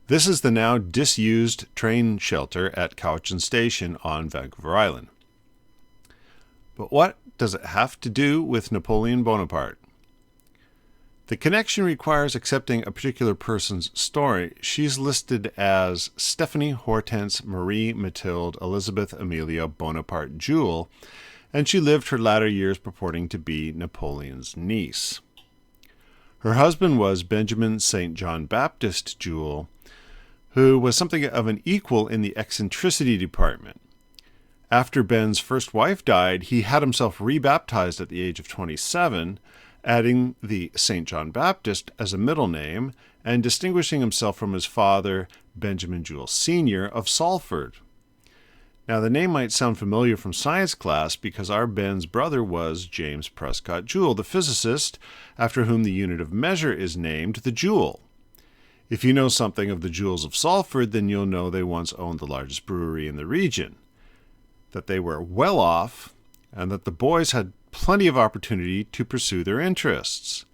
This is the now disused train shelter at Cowichan Station on Vancouver Island. But what does it have to do with Napoleon Bonaparte? The connection requires accepting a particular person's story. She's listed as Stephanie Hortense Marie Mathilde Elizabeth Amelia Bonaparte Jewel, and she lived her latter years purporting to be Napoleon's niece. Her husband was Benjamin St. John Baptist Jewel, who was something of an equal in the eccentricity department. After Ben's first wife died, he had himself rebaptized at the age of 27, adding the St. John Baptist as a middle name and distinguishing himself from his father, Benjamin Jewel Sr. of Salford. Now, the name might sound familiar from science class because our Ben's brother was James Prescott Joule, the physicist, after whom the unit of measure is named the joule. If you know something of the Jewels of Salford, then you'll know they once owned the largest brewery in the region, that they were well off, and that the boys had plenty of opportunity to pursue their interests.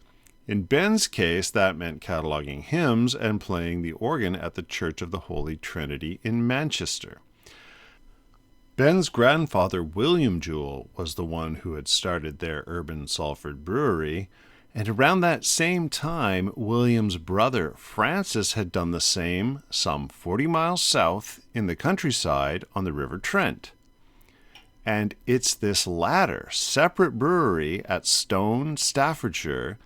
In Ben's case, that meant cataloging hymns and playing the organ at the Church of the Holy Trinity in Manchester. Ben's grandfather, William Jewell, was the one who had started their urban Salford brewery, and around that same time, William's brother, Francis, had done the same some 40 miles south in the countryside on the River Trent. And it's this latter, separate brewery at Stone, Staffordshire,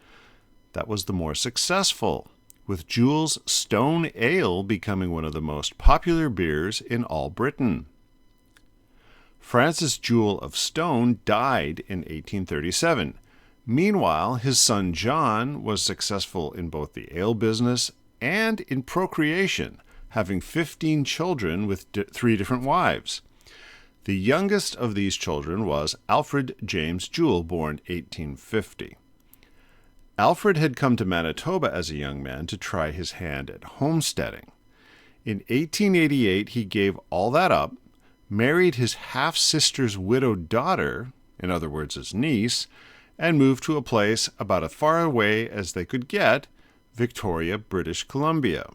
that was the more successful, with Jewell's Stone Ale becoming one of the most popular beers in all Britain. Francis Jewell of Stone died in 1837. Meanwhile, his son John was successful in both the ale business and in procreation, having 15 children with 3 different wives. The youngest of these children was Alfred James Jewell, born 1850. Alfred had come to Manitoba as a young man to try his hand at homesteading. In 1888, he gave all that up, married his half-sister's widowed daughter, in other words, his niece, and moved to a place about as far away as they could get, Victoria, British Columbia.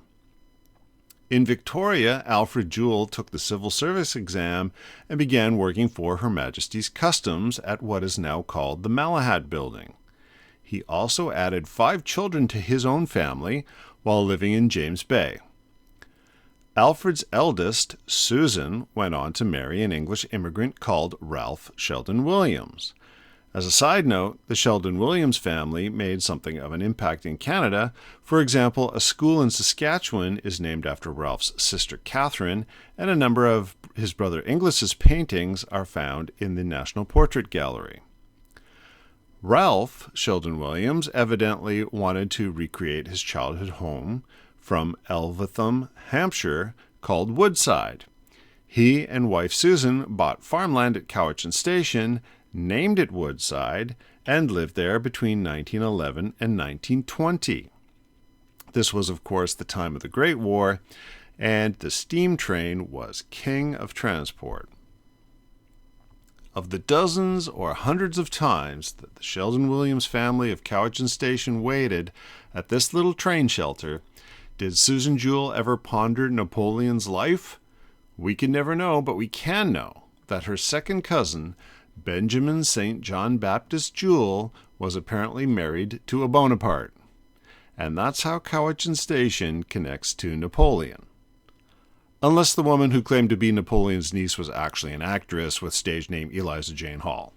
In Victoria, Alfred Jewell took the civil service exam and began working for Her Majesty's Customs at what is now called the Malahide Building. He also added 5 children to his own family while living in James Bay. Alfred's eldest, Susan, went on to marry an English immigrant called Ralph Sheldon Williams. As a side note, the Sheldon Williams family made something of an impact in Canada. For example, a school in Saskatchewan is named after Ralph's sister Catherine, and a number of his brother Inglis's paintings are found in the National Portrait Gallery. Ralph Sheldon Williams evidently wanted to recreate his childhood home from Elvetham, Hampshire, called Woodside. He and wife Susan bought farmland at Cowichan Station, named it Woodside, and lived there between 1911 and 1920. This was, of course, the time of the Great War, and the steam train was king of transport. Of the dozens or hundreds of times that the Sheldon Williams family of Cowichan Station waited at this little train shelter, did Susan Jewell ever ponder Napoleon's life? We can never know, but we can know that her second cousin, Benjamin St. John Baptist Jewell, was apparently married to a Bonaparte. And that's how Cowichan Station connects to Napoleon. Unless the woman who claimed to be Napoleon's niece was actually an actress with stage name Eliza Jane Hall.